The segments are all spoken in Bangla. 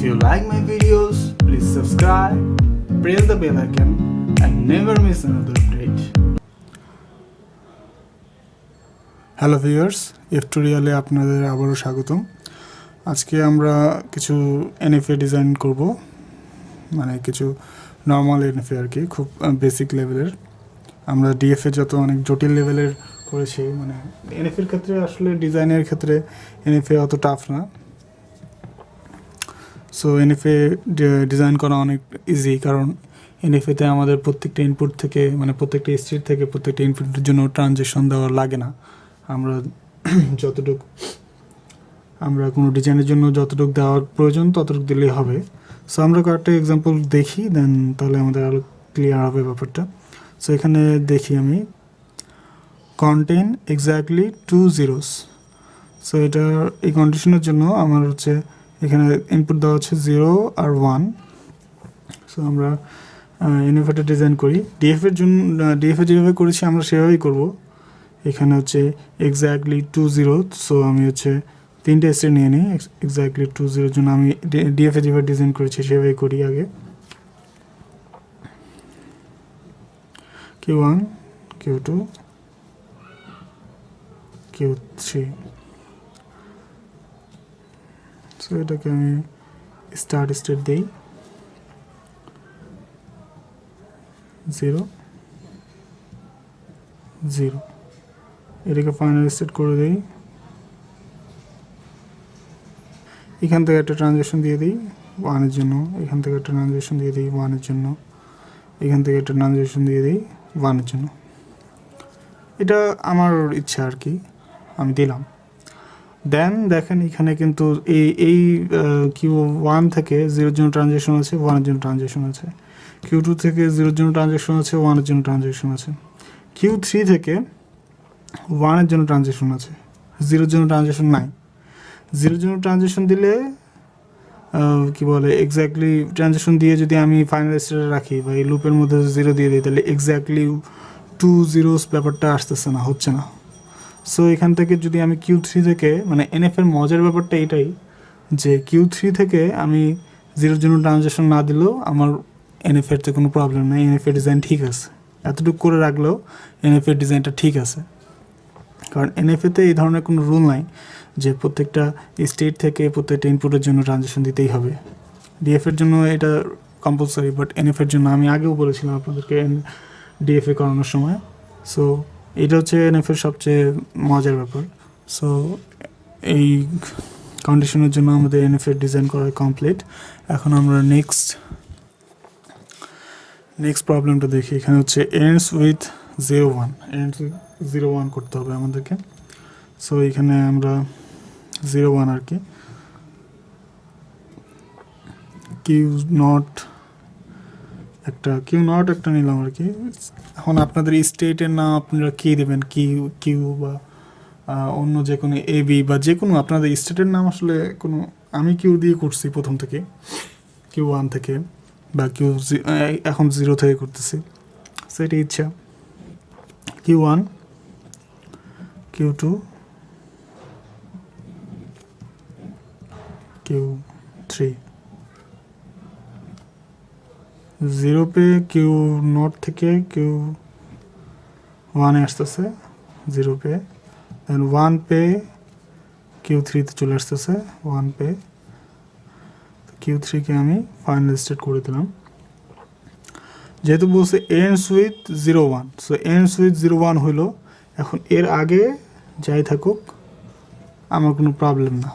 you like my videos, please subscribe, press the bell icon and never miss another update. Hello viewers, FTorial-এ আপনাদের আবারও স্বাগতম। আজকে আমরা কিছু NFA ডিজাইন করব, মানে কিছু নর্মাল NFA আর কি, খুব বেসিক লেভেলের। আমরা DFA যত অনেক জটিল লেভেলের করেছি, মানে NFA এর ক্ষেত্রে আসলে ডিজাইনের ক্ষেত্রে NFA অত টাফ না। সো NFA ডিজাইন করা অনেক ইজি, কারণ NFA-তে আমাদের প্রত্যেকটা ইনপুট থেকে, মানে প্রত্যেকটা স্টেট থেকে প্রত্যেকটা ইনপুটের জন্য ট্রানজেকশন দেওয়া লাগে না। আমরা কোনো ডিজাইনের জন্য যতটুকু দেওয়ার প্রয়োজন ততটুকু দিলেই হবে। সো আমরা কয়েকটা এক্সাম্পল দেখি, দেন তাহলে আমাদের আরও ক্লিয়ার হবে ব্যাপারটা। সো এখানে দেখি আমি কন্টেন এক্স্যাক্টলি 2 zeros। সো এটা এই কন্ডিশনের জন্য আমার হচ্ছে এখানে ইনপুট দেওয়া হচ্ছে 0 আর 1। সো আমরা NFA-টা ডিজাইন করি। DFA যেভাবে করেছি আমরা সেভাবেই করব। এখানে হচ্ছে এক্স্যাক্টলি 2 0। সো আমি হচ্ছে তিনটে স্টেট নিয়ে নিই। এক্স্যাক্টলি 2 0 জন্য আমি DFA যেভাবে ডিজাইন করেছি সেভাবেই করি আগে। Q1, Q2, Q3। সো এটাকে আমি স্টার্ট স্টেট দিই 0 0। এটাকে ফাইনাল স্টেট করে দিই। এখান থেকে একটা ট্রানজেকশন দিয়ে দিই 1 এর জন্য, এখান থেকে একটা ট্রানজেকশন দিয়ে দিই 1 এর জন্য, এখান থেকে একটা ট্রানজেকশন দিয়ে দিই 1 এর জন্য। এটা আমার ইচ্ছা আর কি, আমি দিলাম। দেন দেখেন এখানে কিন্তু এই Q1 থেকে 0 এর জন্য ট্রানজেকশন আছে, 1 এর জন্য ট্রানজেকশন আছে। Q2 থেকে 0 এর জন্য ট্রানজেকশন আছে, 1 এর জন্য ট্রানজেকশন আছে। Q3 থেকে 1 এর জন্য ট্রানজেকশন আছে, 0 এর জন্য ট্রানজেকশন নাই। 0 এর জন্য ট্রানজেকশন দিলে কি বলে, এক্স্যাক্টলি ট্রানজেকশন দিয়ে যদি আমি ফাইনাল স্টেটে রাখি বা এই লুপের মধ্যে 0 দিয়ে দিই, তাহলে এক্স্যাক্টলি 2 zeros ব্যাপারটা আসতেছে না, হচ্ছে না। সো এখান থেকে যদি আমি Q3 থেকে, মানে NFA-এর মজার ব্যাপারটা এটাই যে Q3 থেকে আমি 0 এর জন্য ট্রানজেকশন না দিলেও আমার NFA-তে কোনো প্রবলেম নেই, NFA ডিজাইন ঠিক আছে। এতটুকু করে রাখলেও NFA ডিজাইনটা ঠিক আছে, কারণ NFA-তে এই ধরনের কোনো রুল নাই যে প্রত্যেকটা স্টেট থেকে প্রত্যেকটা ইনপুটের জন্য ট্রানজেকশন দিতেই হবে। DFA-এর জন্য এটা কম্পালসারি, বাট NFA-এর জন্য আমি আগেও বলেছিলাম আপনাদেরকে DFA করানোর সময়। সো এটা হচ্ছে NFA-এর সবচেয়ে মজার ব্যাপার। সো এই কন্ডিশনের জন্য আমাদের NFA ডিজাইন করা কমপ্লিট। এখন আমরা নেক্সট প্রবলেমটা দেখি। এখানে হচ্ছে ends with 0 1, ends with 0 1 করতে হবে আমাদেরকে। সো এখানে আমরা 0 1 আর কি, Q নট একটা নিলাম আর কি। এখন আপনাদের স্টেটের নাম আপনারা কী দেবেন, কিউ বা অন্য যে কোনো AB বা যে কোনো আপনাদের স্টেটের নাম আসলে কোনো, আমি কিউ দিয়ে করছি প্রথম থেকে, Q1 থেকে বা এখন 0 থেকে করতেছি, সেটা ইচ্ছা। Q1, Q2, Q3। 0 pay Q0 থেকে Q1 এ আসতেছে 0 পে, দেন 1 পে Q3-তে চলে আসতেছে 1 পে। Q3-কে আমি ফাইনাল স্টেট করে দিলাম। যেহেতু বলছে ends with 0 1, so ends with 0 1 হইলো, এখন এর আগে যাই থাকুক আমার কোনো প্রবলেম না।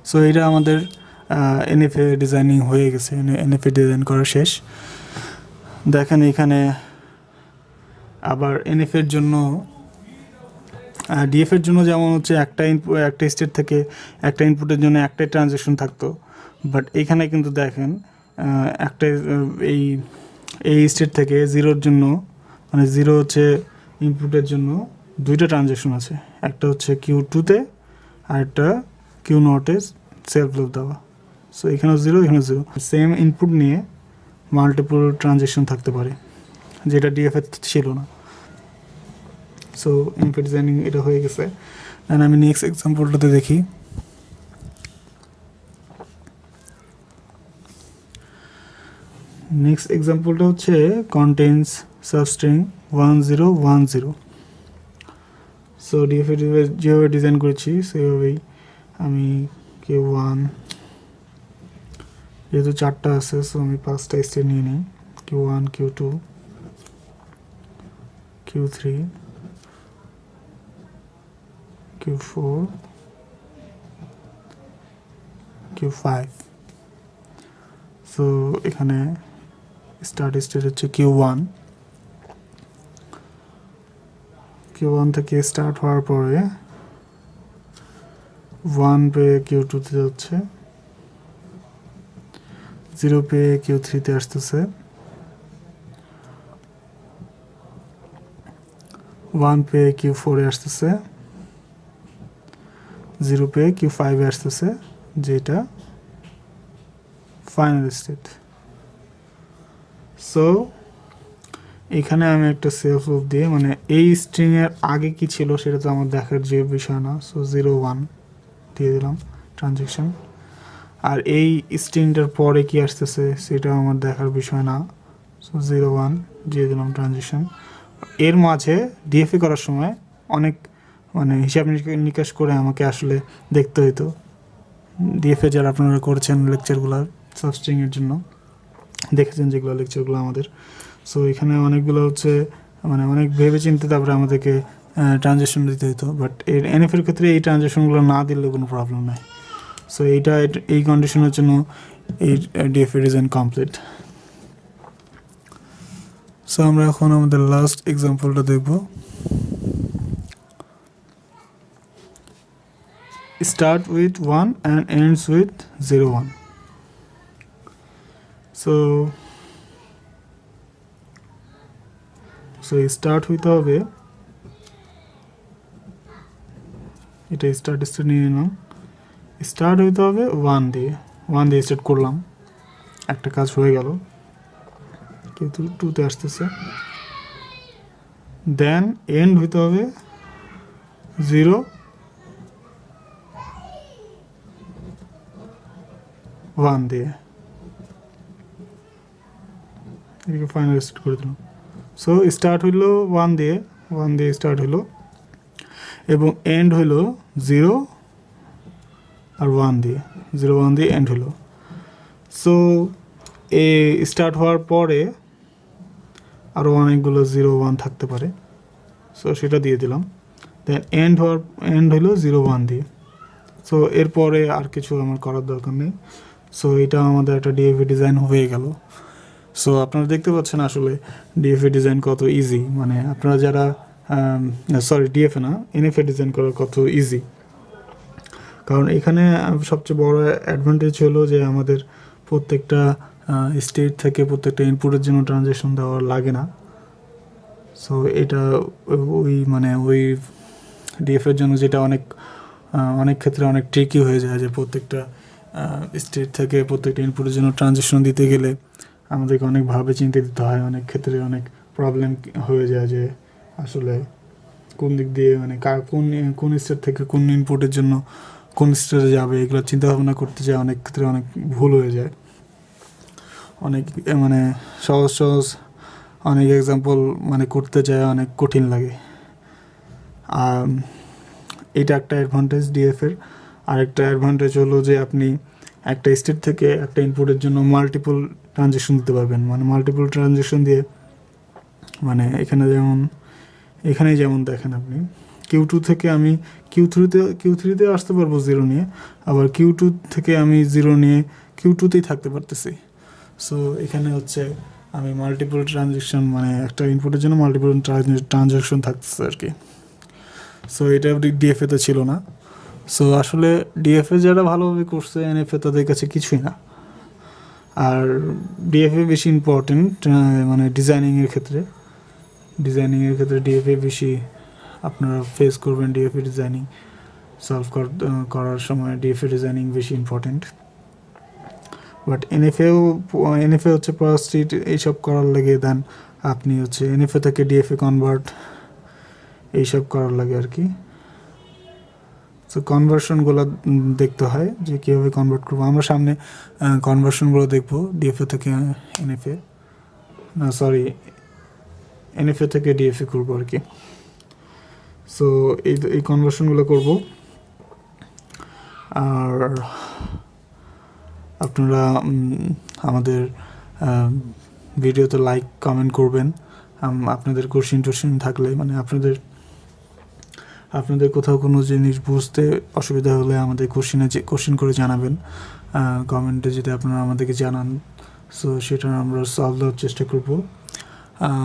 সো এটা আমাদের NFA ডিজাইনিং হয়ে গেছে, NFA ডিজাইন করা শেষ। দেখেন এখানে আবার NFA-এর জন্য, DFA-এর জন্য যেমন হচ্ছে একটা স্টেট থেকে একটা ইনপুটের জন্য একটাই ট্রানজেকশন থাকতো, বাট এখানে কিন্তু দেখেন একটা এই স্টেট থেকে 0-এর জন্য, মানে 0 হচ্ছে ইনপুটের জন্য দুইটা ট্রানজেকশন আছে, একটা হচ্ছে Q2-তে আর একটা Q0-এ সেলফ লুপ দেওয়া। সো এখানেও 0, এখানে 0, সেম ইনপুট নিয়ে মাল্টিপল ট্রানজেকশন থাকতে পারে, যেটা DFA ছিল না। সো NFA ডিজাইনিং এটা হয়ে গেছে। দেন আমি নেক্সট এক্সাম্পলটাতে দেখি। নেক্সট এক্সাম্পলটা হচ্ছে কন্টেন্টস সাবস্ট্রিং 1010। সো ডিএফএ যেভাবে ডিজাইন করেছি সেভাবেই আমি Q1 যেহেতু 4টা আছে, সো আমি 5টা স্টেট নিয়ে নিই, Q1 Q2 Q3 Q4 Q5। So এখানে স্টার্ট স্টেট হচ্ছে Q1 থেকে স্টার্ট হওয়ার পরে 1 পেয়ে Q2 তে যাচ্ছে, 0 পেয়ে Q3 তে আসতেছে, 1 পেয়ে Q4 এ আসতেছে, 0 পেয়ে Q5 এ আসতেছে, যেটা ফাইনাল স্টেট। সো এখানে আমি একটা সেলফ লুপ দিয়ে, মানে এই স্ট্রিং এর আগে কি ছিল সেটা তো আমার দেখার যে বিষয় না, সো 0 1 দিয়ে দিলাম ট্রানজেকশন। আর এই স্ট্রিংটার পরে কি আসতেছে সেটাও আমার দেখার বিষয় না, সো 0 1 দিয়ে দিলাম ট্রানজেকশন। এর মাঝে ডিএফএ করার সময় অনেক মানে হিসাব নিকাশ করে আমাকে আসলে দেখতে হইতো। ডিএফএ যারা আপনারা করেছেন লেকচারগুলো সাবস্ট্রিংয়ের জন্য দেখেছেন যেগুলো লেকচারগুলো আমাদের, সো এখানে অনেকগুলো হচ্ছে মানে অনেক ভেবে চিন্তে তারপরে আমাদেরকে ট্রানজেকশন দিতে হতো। বাট এর এনএফের ক্ষেত্রে এই ট্রানজেকশনগুলো না দিলে কোনো প্রবলেম নাই। সো এই কন্ডিশনের জন্য এই ডিএফএ ডিজাইন কমপ্লিট। সো আমরা এখন আমাদের লাস্ট এক্সাম্পলটা দেখব। Start with 1 and ends with 0 1। So start হইতে হবে, এটা স্টার্ট নিয়ে নিলাম, স্টার্ট হইতে হবে 1 দিয়ে স্টার্ট করলাম, একটা কাজ হয়ে গেল, কিন্তু 2 তে আসতেছে। দেন এন্ড হইতে হবে 0 1 দিয়ে, এদিকে ফাইনাল স্টার্ট করে দিলাম। সো স্টার্ট হইলো 1 দিয়ে স্টার্ট হইলো, এবং এন্ড হইলো 0 আর 1 দিয়ে, 0 1 দিয়ে এন্ড হইলো। সো এ স্টার্ট হওয়ার পরে আরও অনেকগুলো 0 1 থাকতে পারে, সো সেটা দিয়ে দিলাম। দেন এন্ড হইলো 0 1 দিয়ে। সো এরপরে আর কিছু আমার করার দরকার নেই। সো এটা আমাদের একটা ডিএফএ ডিজাইন হয়ে গেল। সো আপনারা দেখতে পাচ্ছেন আসলে ডিএফএ ডিজাইন কত ইজি, মানে আপনারা যারা ডিএফএ না এনএফএ ডিজাইন করা কত ইজি। কারণ এখানে সবচেয়ে বড় অ্যাডভান্টেজ হলো যে আমাদের প্রত্যেকটা স্টেট থেকে প্রত্যেকটা ইনপুটের জন্য ট্রানজেকশন দেওয়া লাগে না। সো এটা ওই ডিএফের জন্য যেটা অনেক ক্ষেত্রে অনেক ট্রিকি হয়ে যায়, যে প্রত্যেকটা স্টেট থেকে প্রত্যেকটা ইনপুটের জন্য ট্রানজেকশন দিতে গেলে আমাদেরকে অনেকভাবে চিন্তা দিতে হয়, অনেক ক্ষেত্রে অনেক প্রবলেম হয়ে যায় যে আসলে কোন দিক দিয়ে মানে কোন স্টেট থেকে কোন ইনপুটের জন্য কোন স্টেটে যাবে, এগুলো চিন্তা ভাবনা করতে যায় অনেক ক্ষেত্রে অনেক ভুল হয়ে যায়। অনেক মানে সহজ অনেক এক্সাম্পল মানে করতে যায় অনেক কঠিন লাগে। এটা একটা অ্যাডভান্টেজ ডিএফের। আরেকটা অ্যাডভান্টেজ হলো যে আপনি একটা স্টেট থেকে একটা ইনপুটের জন্য মাল্টিপল ট্রানজেকশন দিতে পারবেন, মানে মাল্টিপল ট্রানজেকশন দিয়ে, মানে এখানে যেমন দেখেন আপনি Q2 থেকে আমি Q3তে আসতে পারবো 0 নিয়ে, আবার Q2 থেকে আমি 0 নিয়ে Q2তেই থাকতে পারতেছি। সো এখানে হচ্ছে আমি মাল্টিপল ট্রানজেকশন, মানে একটা ইনপুটের জন্য মাল্টিপল ট্রানজেকশন থাকতেছে আর কি। সো এটা ডিএফএতে ছিল না। সো আসলে ডিএফএ যারা ভালোভাবে করছে এনএফএ তাদের কাছে কিছুই না। আর ডিএফএ বেশি ইম্পর্টেন্ট মানে ডিজাইনিংয়ের ক্ষেত্রে ডিএফএ বেশি আপনারা ফেস করবেন। ডিএফএ ডিজাইনিং সলভ করার সময় ডিএফএ ডিজাইনিং বেশি ইম্পর্টেন্ট। বাট এনএফএ হচ্ছে পারস্ট্রিট এইসব করার লাগে, দেন আপনি হচ্ছে এনএফএ থেকে ডিএফএ কনভার্ট এইসব করার লাগে আর কি। তো সো কনভার্সনগুলো দেখতে হয় যে কীভাবে কনভার্ট করবো। আমরা সামনে কনভার্সনগুলো দেখবো ডিএফএ থেকে এনএফএ, না সরি এনএফএ থেকে ডিএফএ করবো আর কি। সো এই কনভার্সনগুলো করব। আর আপনারা আমাদের ভিডিওতে লাইক কমেন্ট করবেন। আপনাদের কোশ্চিন থাকলে, মানে আপনাদের কোথাও কোনো জিনিস বুঝতে অসুবিধা হলে আমাদের কোশ্চিন করে জানাবেন কমেন্টে, যদি আপনারা আমাদেরকে জানান। সো সেটা আমরা সলভ দেওয়ার চেষ্টা করব।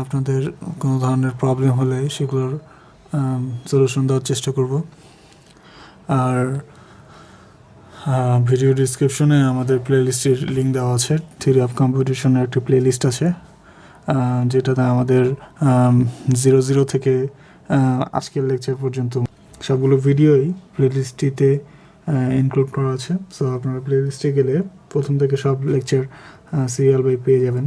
আপনাদের কোনো ধরনের প্রবলেম হলে সেগুলোর সলিউশন দেওয়ার চেষ্টা করব। আর ভিডিও ডিসক্রিপশনে আমাদের প্লেলিস্টের লিঙ্ক দেওয়া আছে। থিওরি অফ কম্পিটিশনের একটি প্লেলিস্ট আছে, যেটাতে আমাদের 00 থেকে আজকের লেকচার পর্যন্ত সবগুলো ভিডিওই প্লেলিস্টটিতে ইনক্লুড করা আছে। সো আপনারা প্লেলিস্টে গেলে প্রথম থেকে সব লেকচার সিরিয়াল বাই পেয়ে যাবেন।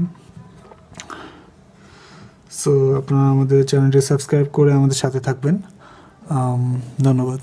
সো আপনারা আমাদের চ্যানেলটি সাবস্ক্রাইব করে আমাদের সাথে থাকবেন। ধন্যবাদ।